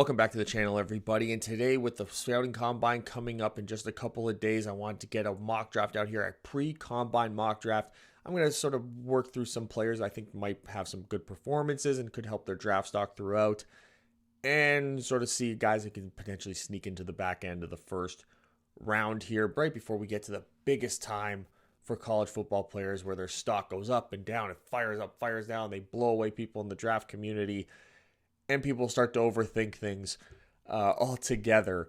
Welcome back to the channel, everybody. And today, with the scouting combine coming up in just a couple of days, I wanted to get a mock draft out here, a pre-combine mock draft. I'm going to sort of work through some players I think might have some good performances and could help their draft stock throughout, and sort of see guys that can potentially sneak into the back end of the first round here, right before we get to the biggest time for college football players, where their stock goes up and down, it fires up, fires down, they blow away people in the draft community, and people start to overthink things altogether.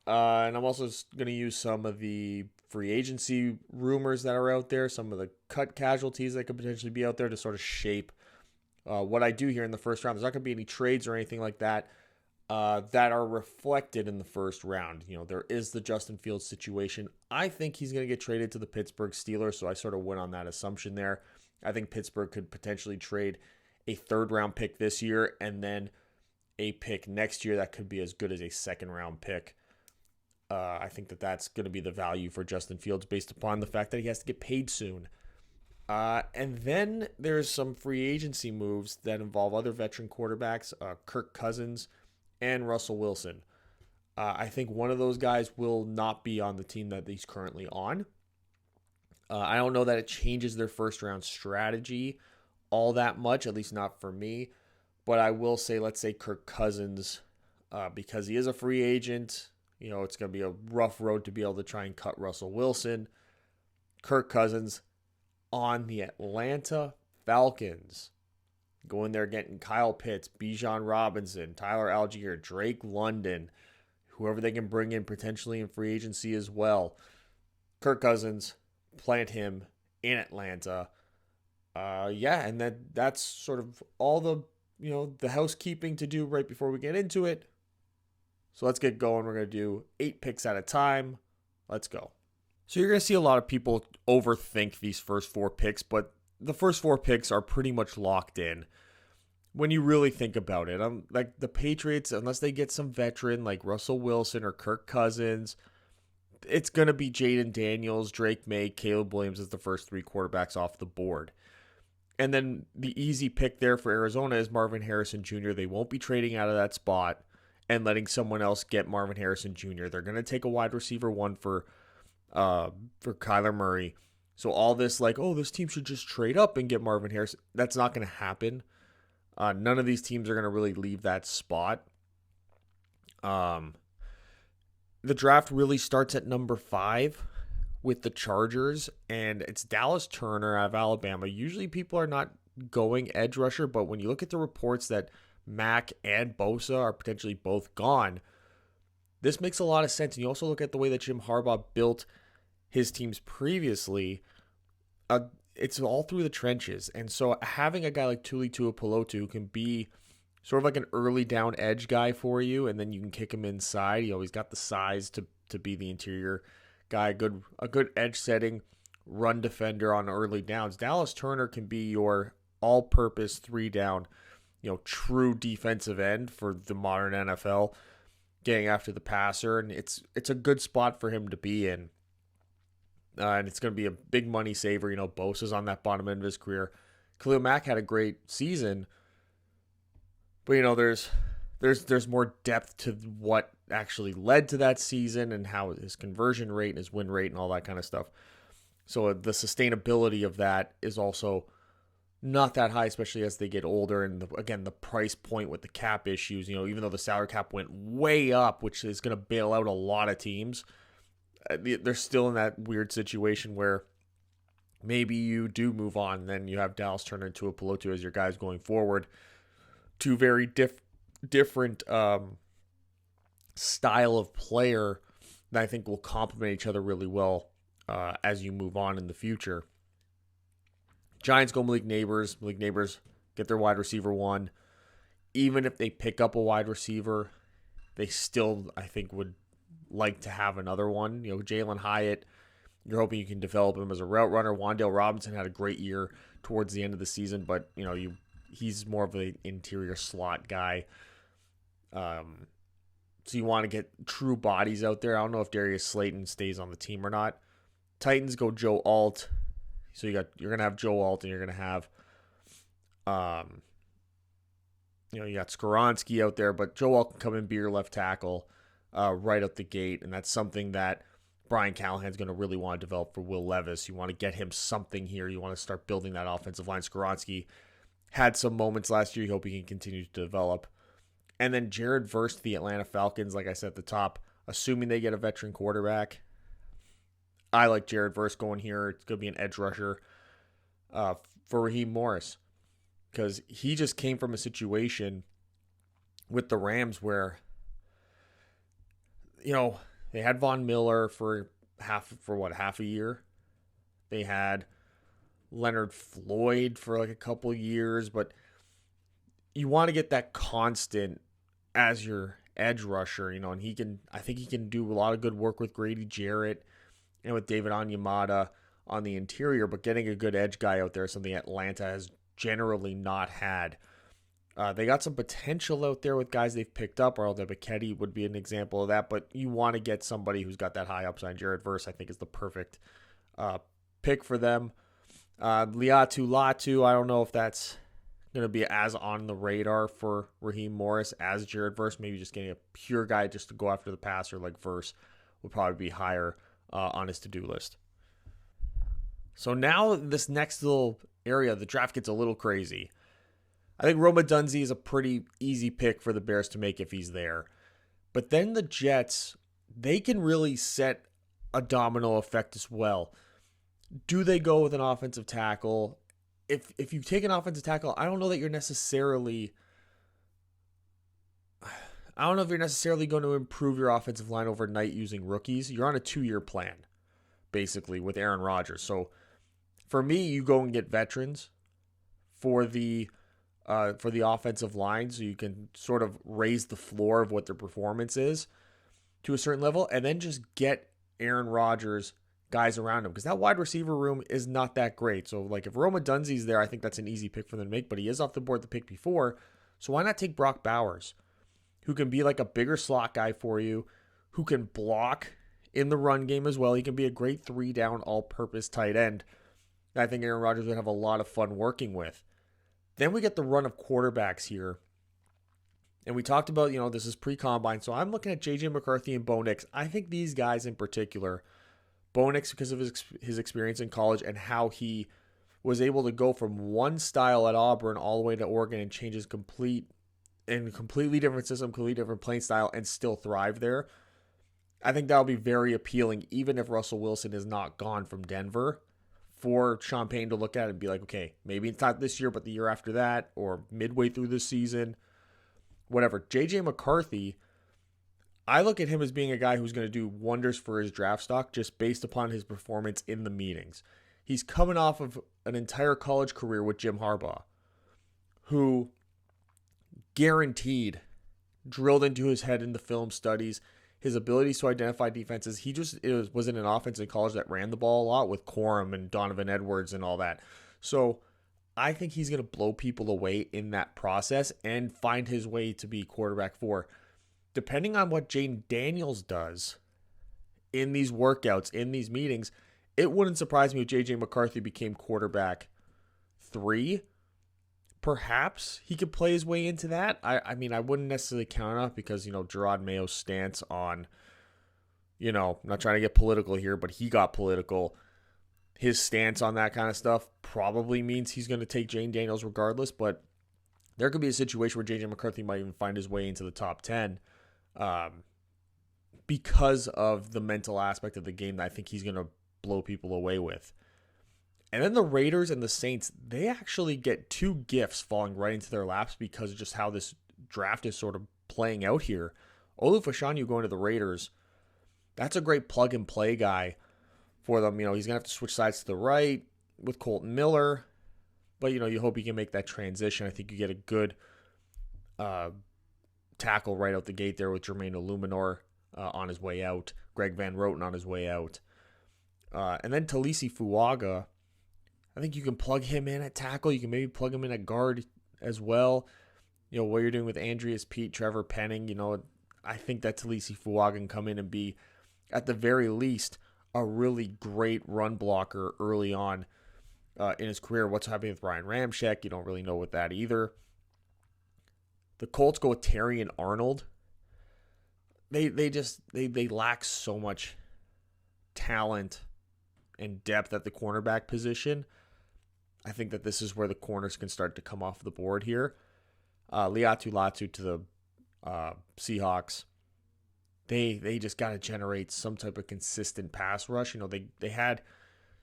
And I'm also going to use some of the free agency rumors that are out there, some of the cut casualties that could potentially be out there to sort of shape what I do here in the first round. There's not going to be any trades or anything like that that are reflected in the first round. You know, there is the Justin Fields situation. I think he's going to get traded to the Pittsburgh Steelers, so I sort of went on that assumption there. I think Pittsburgh could potentially trade a third-round pick this year and then a pick next year that could be as good as a second-round pick. I think that's going to be the value for Justin Fields based upon the fact that he has to get paid soon. And then there's some free agency moves that involve other veteran quarterbacks, Kirk Cousins and Russell Wilson. I think one of those guys will not be on the team that he's currently on. I don't know that it changes their first-round strategy all that much, at least not for me. But I will say, let's say Kirk Cousins, because he is a free agent, you know, it's going to be a rough road to be able to try and cut Russell Wilson. Kirk Cousins on the Atlanta Falcons, going there getting Kyle Pitts, Bijan Robinson, Tyler Algier, Drake London, whoever they can bring in potentially in free agency as well. Kirk Cousins, plant him in Atlanta. And that's sort of all the housekeeping to do right before we get into it. So let's get going. We're going to do 8 picks at a time. Let's go. So you're going to see a lot of people overthink these first 4 picks, but the first 4 picks are pretty much locked in when you really think about it. Like the Patriots, unless they get some veteran like Russell Wilson or Kirk Cousins, it's going to be Jaden Daniels, Drake May, Caleb Williams as the first 3 quarterbacks off the board. And then the easy pick there for Arizona is Marvin Harrison Jr. They won't be trading out of that spot and letting someone else get Marvin Harrison Jr. They're going to take a wide receiver 1 for Kyler Murray. So all this this team should just trade up and get Marvin Harrison. That's not going to happen. None of these teams are going to really leave that spot. The draft really starts at number 5. With the Chargers, and it's Dallas Turner out of Alabama. Usually people are not going edge rusher, but when you look at the reports that Mack and Bosa are potentially both gone, this makes a lot of sense. And you also look at the way that Jim Harbaugh built his teams previously. It's all through the trenches. And so having a guy like Tuli Tuipulotu who can be sort of like an early down edge guy for you, and then you can kick him inside. He's got the size to be the interior guy, a good edge setting run defender on early downs. Dallas Turner can be your all-purpose 3-down, true defensive end for the modern NFL, getting after the passer, and it's a good spot for him to be in. And it's going to be a big money saver. Bosa's on that bottom end of his career. Khalil Mack had a great season, but there's more depth to what actually led to that season and how his conversion rate and his win rate and all that kind of stuff. So the sustainability of that is also not that high, especially as they get older. And the price point with the cap issues, even though the salary cap went way up, which is going to bail out a lot of teams, they're still in that weird situation where maybe you do move on. And then you have Dallas Turner and Tuipulotu as your guys going forward. 2 very different style of player that I think will complement each other really well as you move on in the future. Giants go Malik Neighbors. Malik Neighbors get their wide receiver 1. Even if they pick up a wide receiver, they still, I think, would like to have another one. Jalen Hyatt, you're hoping you can develop him as a route runner. Wan'Dale Robinson had a great year towards the end of the season, but he's more of an interior slot guy. So you want to get true bodies out there. I don't know if Darius Slayton stays on the team or not. Titans go Joe Alt. So you're going to have Joe Alt, and you're going to have You got Skoronski out there, but Joel can come and be your left tackle right out the gate, and that's something that Brian Callahan's going to really want to develop for Will Levis. You want to get him something here. You want to start building that offensive line. Skoronski had some moments last year. You hope he can continue to develop. And then Jared Verse to the Atlanta Falcons, like I said at the top, assuming they get a veteran quarterback. I like Jared Verse going here. It's going to be an edge rusher for Raheem Morris, because he just came from a situation with the Rams where, they had Von Miller for half a year. They had Leonard Floyd for like a couple years, but you want to get that constant as your edge rusher, and I think he can do a lot of good work with Grady Jarrett and with David Onyemata on the interior, but getting a good edge guy out there is something Atlanta has generally not had. They got some potential out there with guys they've picked up. Arnold Ebiketie would be an example of that, but you want to get somebody who's got that high upside. Jared Verse, I think, is the perfect pick for them. Liatu Latu, I don't know if that's going to be as on the radar for Raheem Morris as Jared Verse. Maybe just getting a pure guy just to go after the passer like Verse would probably be higher on his to-do list. So now this next little area, the draft gets a little crazy. I think Roma Dunze is a pretty easy pick for the Bears to make if he's there. But then the Jets, they can really set a domino effect as well. Do they go with an offensive tackle? If you take an offensive tackle, I don't know if you're necessarily going to improve your offensive line overnight using rookies. You're on a 2-year plan, basically, with Aaron Rodgers. So for me, you go and get veterans for the offensive line, so you can sort of raise the floor of what their performance is to a certain level, and then just get Aaron Rodgers guys around him, because that wide receiver room is not that great. So like if Roma Dunze's there, I think that's an easy pick for them to make, but he is off the board the pick before. So why not take Brock Bowers, who can be like a bigger slot guy for you, who can block in the run game as well. He can be a great 3-down all-purpose tight end that I think Aaron Rodgers would have a lot of fun working with. Then we get the run of quarterbacks here. And we talked about, this is pre-combine. So I'm looking at J.J. McCarthy and Bo Nix. I think these guys in particular, Bo Nix because of his experience in college and how he was able to go from one style at Auburn all the way to Oregon and change his completely different system, completely different playing style, and still thrive there. I think that'll be very appealing, even if Russell Wilson is not gone from Denver, for Sean Payton to look at and be like, okay, maybe it's not this year, but the year after that, or midway through the season, whatever. J.J. McCarthy, I look at him as being a guy who's going to do wonders for his draft stock just based upon his performance in the meetings. He's coming off of an entire college career with Jim Harbaugh, who guaranteed drilled into his head in the film studies his abilities to identify defenses. He just was in an offense in college that ran the ball a lot with Corum and Donovan Edwards and all that. So I think he's going to blow people away in that process and find his way to be quarterback 4. Depending on what Jane Daniels does in these workouts, in these meetings, it wouldn't surprise me if J.J. McCarthy became quarterback 3. Perhaps he could play his way into that. I mean, I wouldn't necessarily count on it because, Gerard Mayo's stance on, I'm not trying to get political here, but he got political. His stance on that kind of stuff probably means he's going to take Jane Daniels regardless, but there could be a situation where J.J. McCarthy might even find his way into the top 10 because of the mental aspect of the game that I think he's going to blow people away with. And then the Raiders and the Saints, they actually get 2 gifts falling right into their laps because of just how this draft is sort of playing out here. Olu Fashanu going to the Raiders, that's a great plug-and-play guy for them. He's going to have to switch sides to the right with Colton Miller, but, you hope he can make that transition. I think you get a good tackle right out the gate there with Jermaine Illuminor on his way out, Greg Van Roten on his way out. And then Talisi Fuaga, I think you can plug him in at tackle. You can maybe plug him in at guard as well. What you're doing with Andreas Pete, Trevor Penning, I think that Talisi Fuaga can come in and be, at the very least, a really great run blocker early on in his career. What's happening with Ryan Ramczyk? You don't really know with that either. The Colts go with Terry and Arnold. They lack so much talent and depth at the cornerback position. I think that this is where the corners can start to come off the board here. Liatu Latu to the Seahawks. They just got to generate some type of consistent pass rush. They had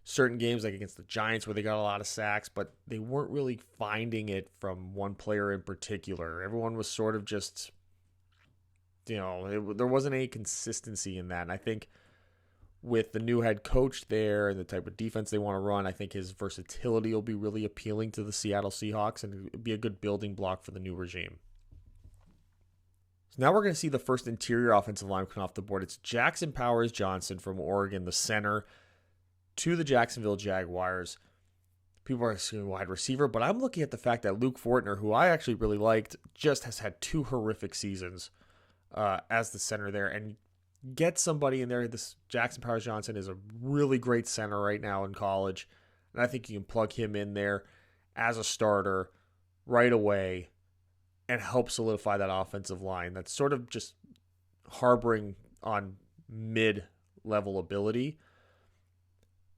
certain games like against the Giants where they got a lot of sacks, but they weren't really finding it from one player in particular. Everyone was sort of just, there wasn't any consistency in that. And I think with the new head coach there and the type of defense they want to run, I think his versatility will be really appealing to the Seattle Seahawks, and it'll be a good building block for the new regime. So now we're going to see the first interior offensive line come off the board. It's Jackson Powers Johnson from Oregon, the center, to the Jacksonville Jaguars. People are assuming wide receiver, but I'm looking at the fact that Luke Fortner, who I actually really liked, just has had 2 horrific seasons as the center there. And get somebody in there. This Jackson Powers Johnson is a really great center right now in college, and I think you can plug him in there as a starter right away and help solidify that offensive line that's sort of just harboring on mid-level ability.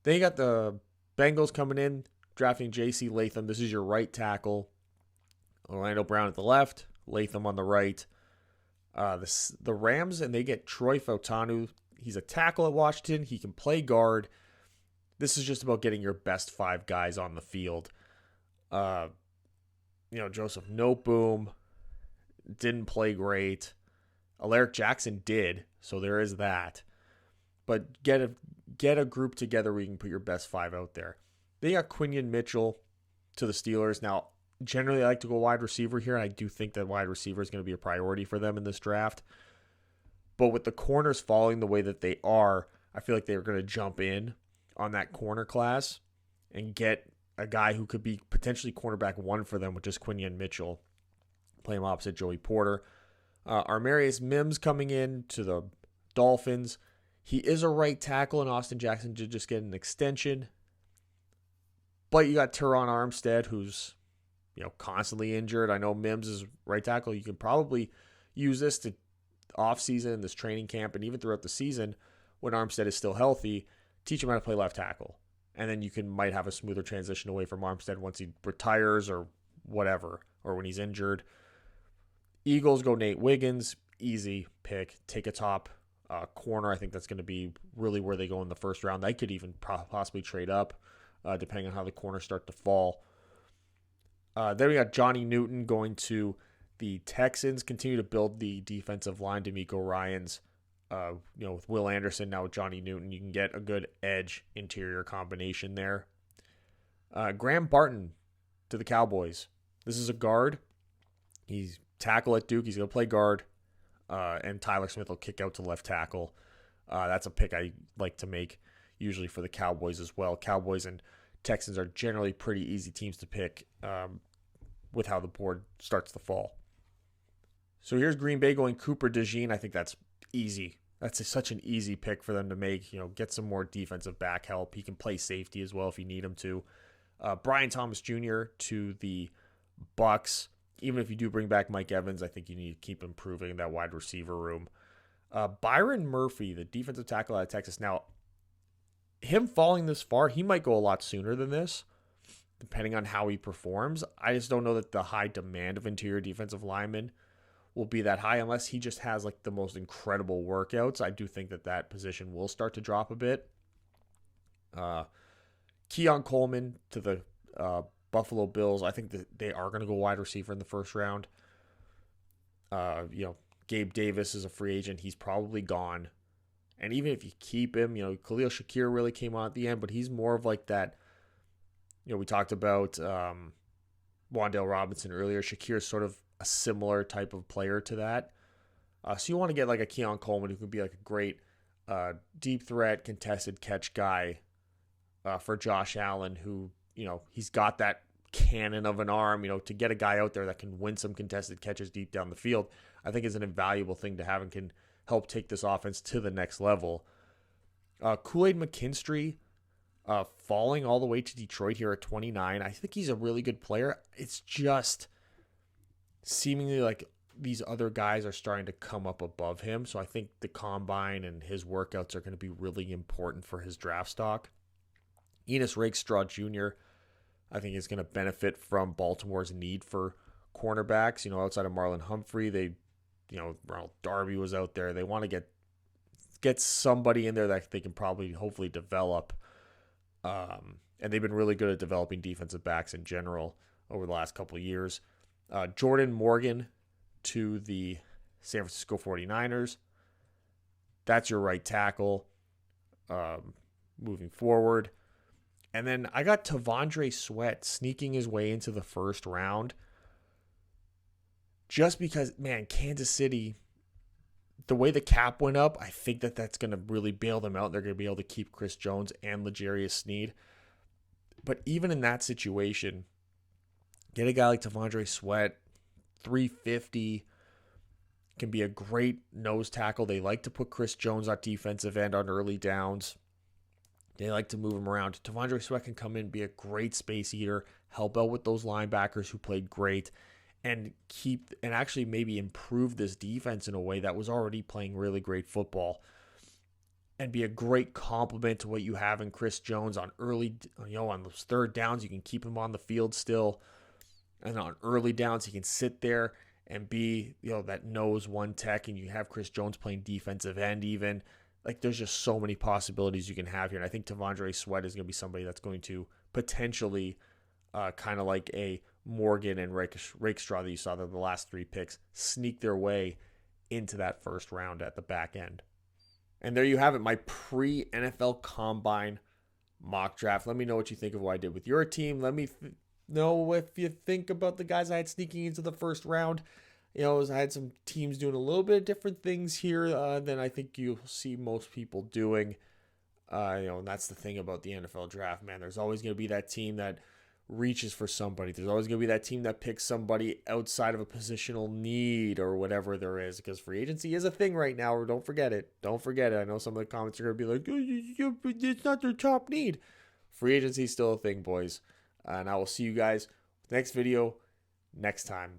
Then you got the Bengals coming in, drafting J.C. Latham. This is your right tackle. Orlando Brown at the left, Latham on the right. The Rams, and they get Troy Fautanu. He's a tackle at Washington. He can play guard. This is just about getting your best 5 guys on the field. Joseph Noteboom didn't play great. Alaric Jackson did, so there is that. But get a group together where you can put your best 5 out there. They got Quinion Mitchell to the Steelers. Now, generally, I like to go wide receiver here. I do think that wide receiver is going to be a priority for them in this draft. But with the corners falling the way that they are, I feel like they're going to jump in on that corner class and get a guy who could be potentially cornerback 1 for them, which is Quinion Mitchell, play him opposite Joey Porter. Armarius Mims coming in to the Dolphins. He is a right tackle, and Austin Jackson did just get an extension. But you got Teron Armstead, who's constantly injured. I know Mims is right tackle. You can probably use this to off-season, this training camp, and even throughout the season when Armstead is still healthy, teach him how to play left tackle. And then you might have a smoother transition away from Armstead once he retires or whatever, or when he's injured. Eagles go Nate Wiggins. Easy pick. Take a top corner. I think that's going to be really where they go in the first round. They could even possibly trade up depending on how the corners start to fall. Then we got Johnny Newton going to the Texans. Continue to build the defensive line. D'Amico Ryans, with Will Anderson, now with Johnny Newton, you can get a good edge interior combination there. Graham Barton to the Cowboys. This is a guard. He's tackle at Duke. He's going to play guard. And Tyler Smith will kick out to left tackle. That's a pick I like to make usually for the Cowboys as well. Cowboys and Texans are generally pretty easy teams to pick with how the board starts to fall. So here's Green Bay going Cooper DeJean. I think that's easy. That's such an easy pick for them to make. Get some more defensive back help. He can play safety as well if you need him to. Brian Thomas Jr. to the Bucks. Even if you do bring back Mike Evans, I think you need to keep improving that wide receiver room. Byron Murphy, the defensive tackle out of Texas. Now, him falling this far, he might go a lot sooner than this, depending on how he performs. I just don't know that the high demand of interior defensive linemen will be that high unless he just has the most incredible workouts. I do think that position will start to drop a bit. Keon Coleman to the Buffalo Bills. I think that they are going to go wide receiver in the first round. Gabe Davis is a free agent. He's probably gone. And even if you keep him, Khalil Shakir really came on at the end, but he's more of that. We talked about Wan'Dale Robinson earlier. Shakir is sort of a similar type of player to that. So you want to get a Keon Coleman who can be a great deep threat, contested catch guy for Josh Allen, who, he's got that cannon of an arm, to get a guy out there that can win some contested catches deep down the field, I think is an invaluable thing to have and can help take this offense to the next level. Kool-Aid McKinstry falling all the way to Detroit here at 29. I think he's a really good player. It's just seemingly like these other guys are starting to come up above him. So I think the combine and his workouts are going to be really important for his draft stock. Enos Rakestraw Jr., I think, is going to benefit from Baltimore's need for cornerbacks. Outside of Marlon Humphrey, Ronald Darby was out there. They want to get somebody in there that they can probably hopefully develop. And they've been really good at developing defensive backs in general over the last couple of years. Jordan Morgan to the San Francisco 49ers. That's your right tackle moving forward. And then I got T'Vondre Sweat sneaking his way into the first round. Just because, man, Kansas City, the way the cap went up, I think that's going to really bail them out. They're going to be able to keep Chris Jones and L'Jarius Sneed. But even in that situation, get a guy like T'Vondre Sweat, 350, can be a great nose tackle. They like to put Chris Jones on defensive end on early downs. They like to move him around. T'Vondre Sweat can come in, be a great space eater, help out with those linebackers who played great, and actually maybe improve this defense in a way that was already playing really great football, and be a great complement to what you have in Chris Jones on on those third downs. You can keep him on the field still, and on early downs he can sit there and be that nose one tech, and you have Chris Jones playing defensive end even. Like, there's just so many possibilities you can have here, and I think T'Vondre Sweat is going to be somebody that's going to potentially kind of like a Morgan and Rakestraw that you saw the last 3 picks sneak their way into that first round at the back end. And there you have it, my pre-NFL Combine mock draft. Let me know what you think of what I did with your team. Let me know if you think about the guys I had sneaking into the first round. I had some teams doing a little bit of different things here than I think you'll see most people doing. And that's the thing about the NFL draft, man. There's always going to be that team that reaches for somebody. There's always going to be that team that picks somebody outside of a positional need or whatever there is, because free agency is a thing right now. Or don't forget it. I know some of the comments are going to be like, it's not their top need. Free agency is still a thing, boys. And I will see you guys next video next time.